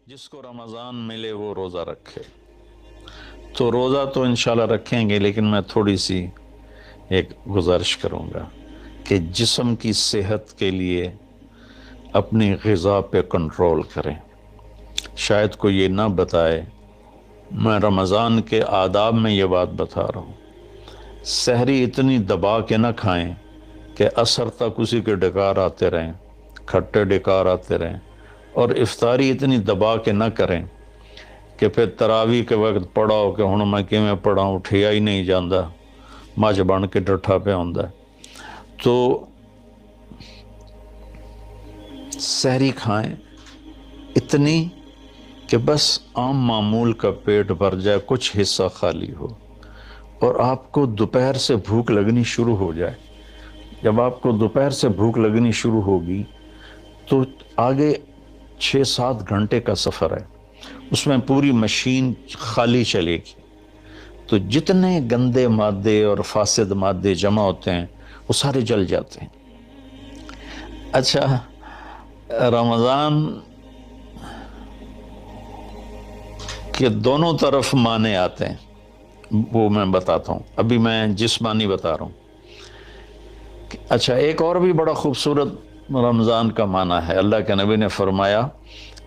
جس کو رمضان ملے وہ روزہ رکھے۔ تو روزہ تو انشاءاللہ رکھیں گے، لیکن میں تھوڑی سی ایک گزارش کروں گا کہ جسم کی صحت کے لیے اپنی غذا پہ کنٹرول کریں۔ شاید کوئی یہ نہ بتائے، میں رمضان کے آداب میں یہ بات بتا رہا ہوں۔ سحری اتنی دبا کے نہ کھائیں کہ عصر تک اسی کے ڈکار آتے رہیں، کھٹے ڈکار آتے رہیں، اور افطاری اتنی دبا کے نہ کریں کہ پھر تراویح کے وقت پڑھاؤ کہ ہن میں کیویں پڑھاؤں، اٹھیا ہی نہیں جاندہ، مجھ بن کے ڈٹھا پہ ہوندا ہے۔ تو سحری کھائیں اتنی کہ بس عام معمول کا پیٹ بھر جائے، کچھ حصہ خالی ہو، اور آپ کو دوپہر سے بھوک لگنی شروع ہو جائے۔ جب آپ کو دوپہر سے بھوک لگنی شروع ہوگی تو آگے 6-7 گھنٹے کا سفر ہے، اس میں پوری مشین خالی چلے گی، تو جتنے گندے مادے اور فاسد مادے جمع ہوتے ہیں وہ سارے جل جاتے ہیں۔ اچھا، رمضان کے دونوں طرف معنی آتے ہیں، وہ میں بتاتا ہوں، ابھی میں جسمانی بتا رہا ہوں۔ اچھا، ایک اور بھی بڑا خوبصورت رمضان کا معنی ہے۔ اللہ کے نبی نے فرمایا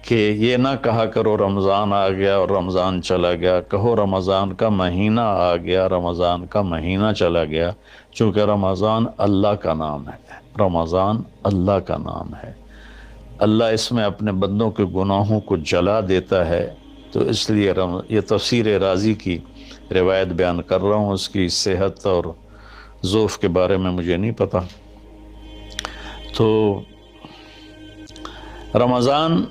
کہ یہ نہ کہا کرو رمضان آ گیا اور رمضان چلا گیا، کہو رمضان کا مہینہ آ گیا، رمضان کا مہینہ چلا گیا، چونکہ رمضان اللہ کا نام ہے۔ رمضان اللہ کا نام ہے، اللہ اس میں اپنے بندوں کے گناہوں کو جلا دیتا ہے۔ تو اس لیے یہ تفسیر رازی کی روایت بیان کر رہا ہوں، اس کی صحت اور ضعف کے بارے میں مجھے نہیں پتا۔ تو رمضان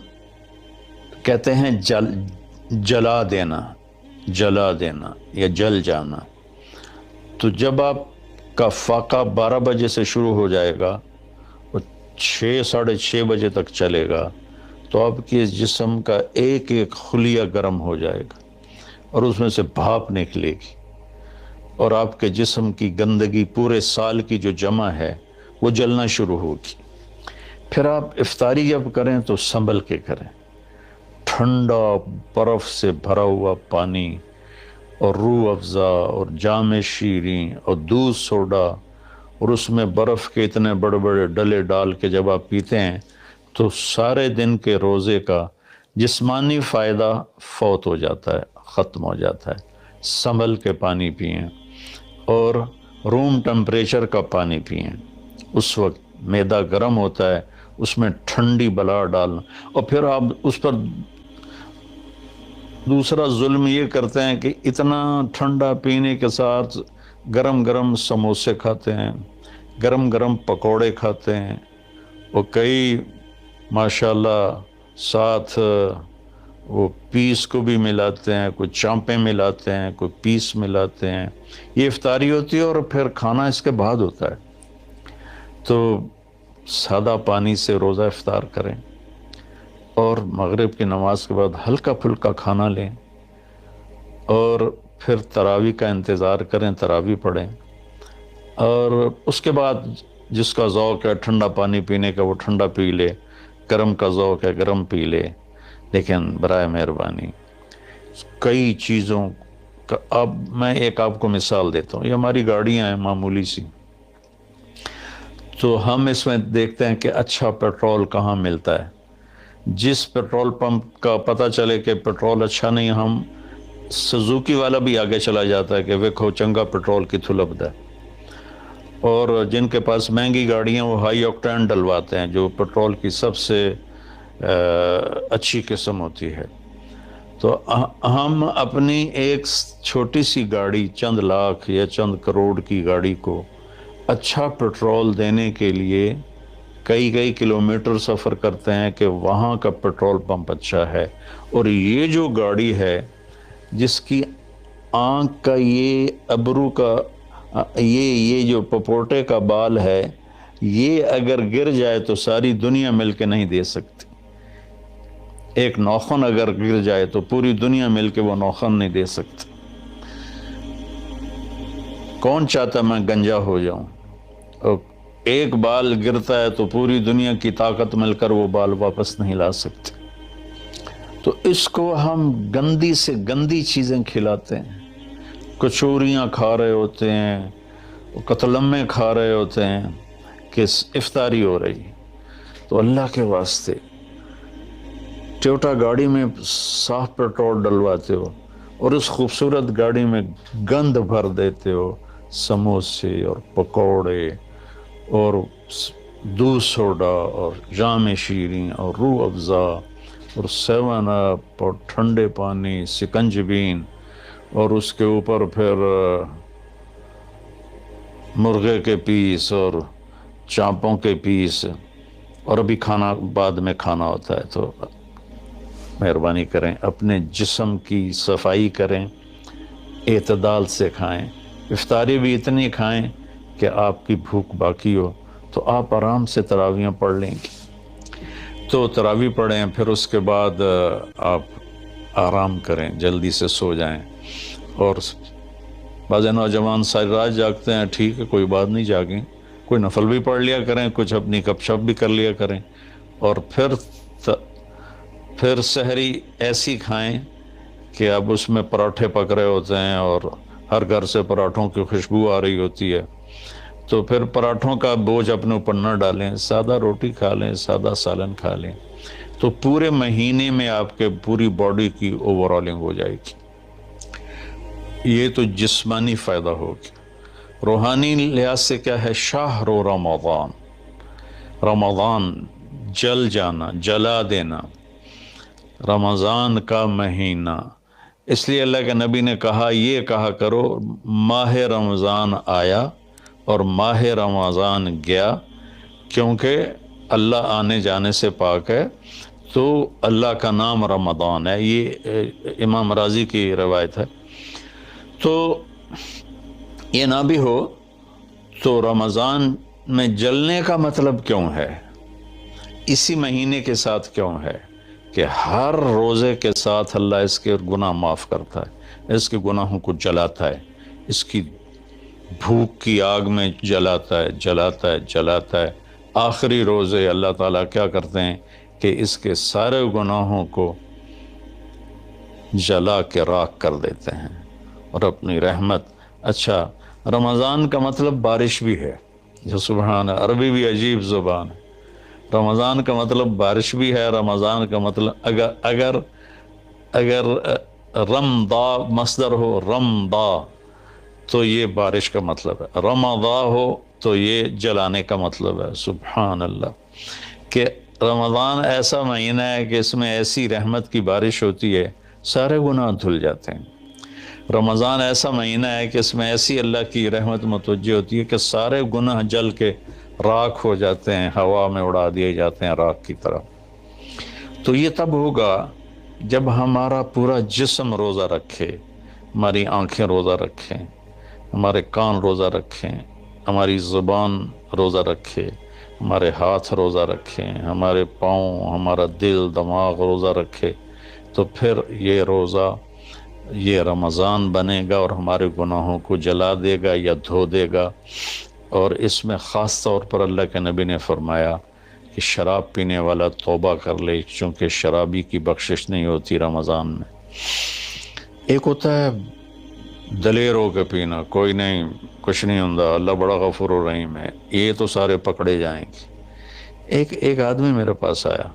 کہتے ہیں جلا دینا، جلا دینا یا جل جانا۔ تو جب آپ کا فاقہ 12 بجے سے شروع ہو جائے گا اور 6-6:30 بجے تک چلے گا، تو آپ کے جسم کا ایک ایک خلیہ گرم ہو جائے گا اور اس میں سے بھاپ نکلے گی، اور آپ کے جسم کی گندگی پورے سال کی جو جمع ہے وہ جلنا شروع ہوگی۔ پھر آپ افطاری جب کریں تو سنبھل کے کریں، ٹھنڈا برف سے بھرا ہوا پانی اور روح افزا اور جام شیریں اور دودھ سوڈا، اور اس میں برف کے اتنے بڑے بڑے ڈلے ڈال کے جب آپ پیتے ہیں تو سارے دن کے روزے کا جسمانی فائدہ فوت ہو جاتا ہے، ختم ہو جاتا ہے۔ سنبھل کے پانی پئیں اور روم ٹمپریچر کا پانی پئیں۔ اس وقت معدہ گرم ہوتا ہے، اس میں ٹھنڈی بلا ڈالنا، اور پھر آپ اس پر دوسرا ظلم یہ کرتے ہیں کہ اتنا ٹھنڈا پینے کے ساتھ گرم گرم سموسے کھاتے ہیں، گرم گرم پکوڑے کھاتے ہیں، اور کئی ماشاءاللہ ساتھ وہ پیس کو بھی ملاتے ہیں، کوئی چانپیں ملاتے ہیں، کوئی پیس ملاتے ہیں۔ یہ افطاری ہوتی ہے اور پھر کھانا اس کے بعد ہوتا ہے۔ تو سادہ پانی سے روزہ افطار کریں اور مغرب کی نماز کے بعد ہلکا پھلکا کھانا لیں، اور پھر تراویح کا انتظار کریں، تراویح پڑھیں، اور اس کے بعد جس کا ذوق ہے ٹھنڈا پانی پینے کا وہ ٹھنڈا پی لے، گرم کا ذوق ہے گرم پی لے، لیکن برائے مہربانی کئی چیزوں کا، اب میں ایک آپ کو مثال دیتا ہوں۔ یہ ہماری گاڑیاں ہیں معمولی سی، تو ہم اس میں دیکھتے ہیں کہ اچھا پیٹرول کہاں ملتا ہے۔ جس پیٹرول پمپ کا پتہ چلے کہ پیٹرول اچھا نہیں، ہم سزوکی والا بھی آگے چلا جاتا ہے کہ ویکھو چنگا پیٹرول کتھوں لبدا ہے۔ اور جن کے پاس مہنگی گاڑیاں وہ ہائی آکٹین ڈلواتے ہیں، جو پیٹرول کی سب سے اچھی قسم ہوتی ہے۔ تو ہم اپنی ایک چھوٹی سی گاڑی، چند لاکھ یا چند کروڑ کی گاڑی کو اچھا پیٹرول دینے کے لیے کئی کلومیٹر سفر کرتے ہیں کہ وہاں کا پیٹرول پمپ اچھا ہے۔ اور یہ جو گاڑی ہے جس کی آنکھ کا یہ ابرو کا یہ جو پپوٹے کا بال ہے، یہ اگر گر جائے تو ساری دنیا مل کے نہیں دے سکتی۔ ایک نوخن اگر گر جائے تو پوری دنیا مل کے وہ نوخن نہیں دے سکتی۔ کون چاہتا میں گنجا ہو جاؤں؟ اور ایک بال گرتا ہے تو پوری دنیا کی طاقت مل کر وہ بال واپس نہیں لا سکتے۔ تو تو اس کو ہم گندی سے گندی چیزیں کھلاتے ہیں، کچوریاں کھا رہے ہوتے ہیں، قتلمے کھا رہے ہوتے ہیں کہ افطاری ہو رہی. تو اللہ کے واسطے ٹویوٹا گاڑی میں صاف پیٹرول ڈلواتے ہو اور اس خوبصورت گاڑی میں گند بھر دیتے ہو، سموسے اور پکوڑے اور دودھ سوڈا اور جام شیریں اور روح افزا اور 7 اپ اور ٹھنڈے پانی، سکنجبین، اور اس کے اوپر پھر مرغے کے پیس اور چانپوں کے پیس، اور ابھی کھانا بعد میں کھانا ہوتا ہے. تو مہربانی کریں اپنے جسم کی صفائی کریں، اعتدال سے کھائیں. افطاری بھی اتنی کھائیں کہ آپ کی بھوک باقی ہو. تو آپ آرام سے تراویحیں پڑھ لیں گے. تو تراویح پڑھیں، پھر اس کے بعد آپ آرام کریں، جلدی سے سو جائیں. اور بعض نوجوان ساری رات جاگتے ہیں، ٹھیک ہے کوئی بات نہیں، جاگیں، کوئی نفل بھی پڑھ لیا کریں، کچھ اپنی گپ شپ بھی کر لیا کریں. اور پھر سحری ایسی کھائیں کہ اب اس میں پراٹھے پک رہے ہوتے ہیں اور ہر گھر سے پراٹھوں کی خوشبو آ رہی ہوتی ہے. تو پھر پراٹھوں کا بوجھ اپنے اوپر نہ ڈالیں، سادہ روٹی کھا لیں، سادہ سالن کھا لیں. تو پورے مہینے میں آپ کے پوری باڈی کی اوور آلنگ ہو جائے گی. یہ تو جسمانی فائدہ ہوگی. روحانی لحاظ سے کیا ہے؟ شہر رمضان، رمضان جل جانا، جلا دینا، رمضان کا مہینہ. اس لیے اللہ کے نبی نے کہا، یہ کہا کرو ماہ رمضان آیا اور ماہ رمضان گیا، کیونکہ اللہ آنے جانے سے پاک ہے. تو اللہ کا نام رمضان ہے. یہ امام راضی کی روایت ہے. تو یہ نہ بھی ہو تو رمضان میں جلنے کا مطلب کیوں ہے؟ اسی مہینے کے ساتھ کیوں ہے کہ ہر روزے کے ساتھ اللہ اس کے گناہ معاف کرتا ہے، اس کے گناہوں کو جلاتا ہے، اس کی بھوک کی آگ میں جلاتا ہے، جلاتا ہے، جلاتا ہے. آخری روزے اللہ تعالیٰ کیا کرتے ہیں کہ اس کے سارے گناہوں کو جلا کے راکھ کر دیتے ہیں اور اپنی رحمت. اچھا، رمضان کا مطلب بارش بھی ہے. جو سبحان، عربی بھی عجیب زبان ہے. رمضان کا مطلب بارش بھی ہے. رمضان کا مطلب اگر رمضا مصدر ہو، رمضا، تو یہ بارش کا مطلب ہے. رمضا ہو تو یہ جلانے کا مطلب ہے. سبحان اللہ، کہ رمضان ایسا مہینہ ہے کہ اس میں ایسی رحمت کی بارش ہوتی ہے، سارے گناہ دھل جاتے ہیں. رمضان ایسا مہینہ ہے کہ اس میں ایسی اللہ کی رحمت متوجہ ہوتی ہے کہ سارے گناہ جل کے راکھ ہو جاتے ہیں، ہوا میں اڑا دیے جاتے ہیں راکھ کی طرح. تو یہ تب ہوگا جب ہمارا پورا جسم روزہ رکھے، ہماری آنکھیں روزہ رکھیں، ہمارے کان روزہ رکھیں، ہماری زبان روزہ رکھے، ہمارے ہاتھ روزہ رکھیں، ہمارے پاؤں، ہمارا دل، دماغ روزہ رکھے. تو پھر یہ روزہ، یہ رمضان بنے گا اور ہمارے گناہوں کو جلا دے گا یا دھو دے گا. اور اس میں خاص طور پر اللہ کے نبی نے فرمایا کہ شراب پینے والا توبہ کر لے، چونکہ شرابی کی بخشش نہیں ہوتی رمضان میں. ایک ہوتا ہے دلیر ہو کے پینا، کوئی نہیں، کچھ نہیں ہوندا، اللہ بڑا غفور و رحیم ہے، یہ تو سارے پکڑے جائیں گے. ایک آدمی میرے پاس آیا،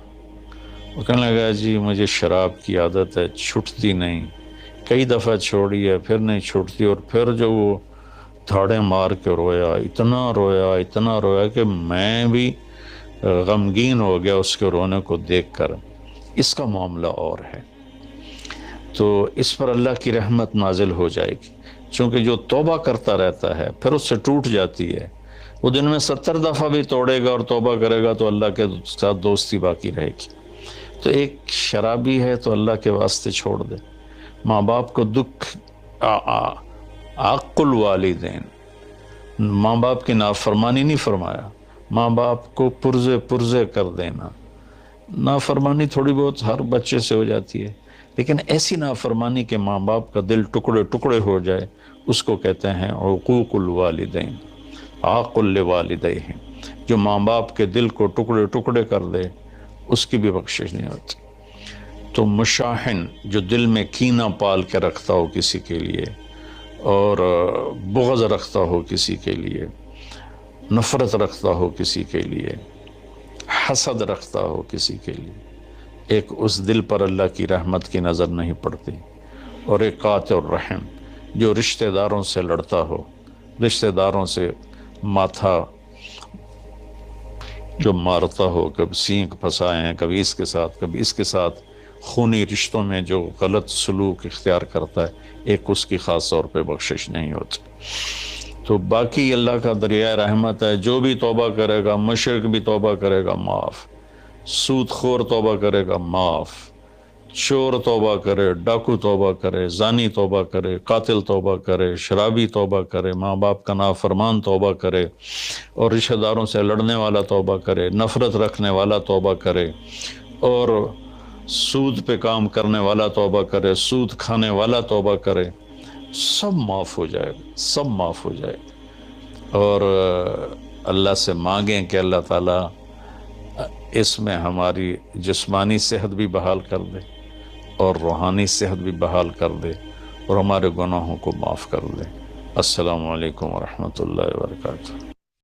وہ کہنے لگا جی مجھے شراب کی عادت ہے، چھٹتی نہیں، کئی دفعہ چھوڑی ہے، پھر نہیں چھوٹتی. اور پھر جو وہ دھاڑے مار کے رویا، اتنا رویا کہ میں بھی غمگین ہو گیا اس کے رونے کو دیکھ کر. اس کا معاملہ اور ہے. تو اس پر اللہ کی رحمت نازل ہو جائے گی، چونکہ جو توبہ کرتا رہتا ہے پھر اس سے ٹوٹ جاتی ہے. وہ دن میں 70 دفعہ بھی توڑے گا اور توبہ کرے گا تو اللہ کے ساتھ دوستی باقی رہے گی. تو ایک شرابی ہے تو اللہ کے واسطے چھوڑ دے. ماں باپ کو دکھ، عق الوالدین، ماں باپ کی نافرمانی نہیں فرمایا، ماں باپ کو پرزے کر دینا. نافرمانی تھوڑی بہت ہر بچے سے ہو جاتی ہے، لیکن ایسی نافرمانی کہ ماں باپ کا دل ٹکڑے ٹکڑے ہو جائے، اس کو کہتے ہیں عقوق الوالدین، عاق لوالدیہ. جو ماں باپ کے دل کو ٹکڑے ٹکڑے کر دے اس کی بھی بخشش نہیں ہوتی. تو مشاحن جو دل میں کینہ پال کے رکھتا ہو کسی کے لیے، اور بغض رکھتا ہو کسی کے لیے، نفرت رکھتا ہو کسی کے لیے، حسد رکھتا ہو کسی کے لیے، ایک اس دل پر اللہ کی رحمت کی نظر نہیں پڑتی۔ اور ایک قاطع الرحم جو رشتہ داروں سے لڑتا ہو، رشتہ داروں سے ماتھا جو مارتا ہو، کبھی سینگ پھنسائیں، کبھی اس کے ساتھ کبھی اس کے ساتھ، خونی رشتوں میں جو غلط سلوک اختیار کرتا ہے، ایک اس کی خاص طور پہ بخشش نہیں ہوتی۔ تو باقی اللہ کا دریائے رحمت ہے، جو بھی توبہ کرے گا، مشرک بھی توبہ کرے گا معاف، سود خور توبہ کرے گا معاف، چور توبہ کرے، ڈاکو توبہ کرے، زانی توبہ کرے، قاتل توبہ کرے، شرابی توبہ کرے، ماں باپ کا نافرمان توبہ کرے، اور رشتہ داروں سے لڑنے والا توبہ کرے، نفرت رکھنے والا توبہ کرے، اور سود پہ کام کرنے والا توبہ کرے، سود کھانے والا توبہ کرے، سب معاف ہو جائے گا، سب معاف ہو جائے گا۔ اور اللہ سے مانگیں کہ اللہ تعالیٰ اس میں ہماری جسمانی صحت بھی بحال کر دے اور روحانی صحت بھی بحال کر دے، اور ہمارے گناہوں کو معاف کر دے۔ السلام علیکم ورحمۃ اللہ وبرکاتہ۔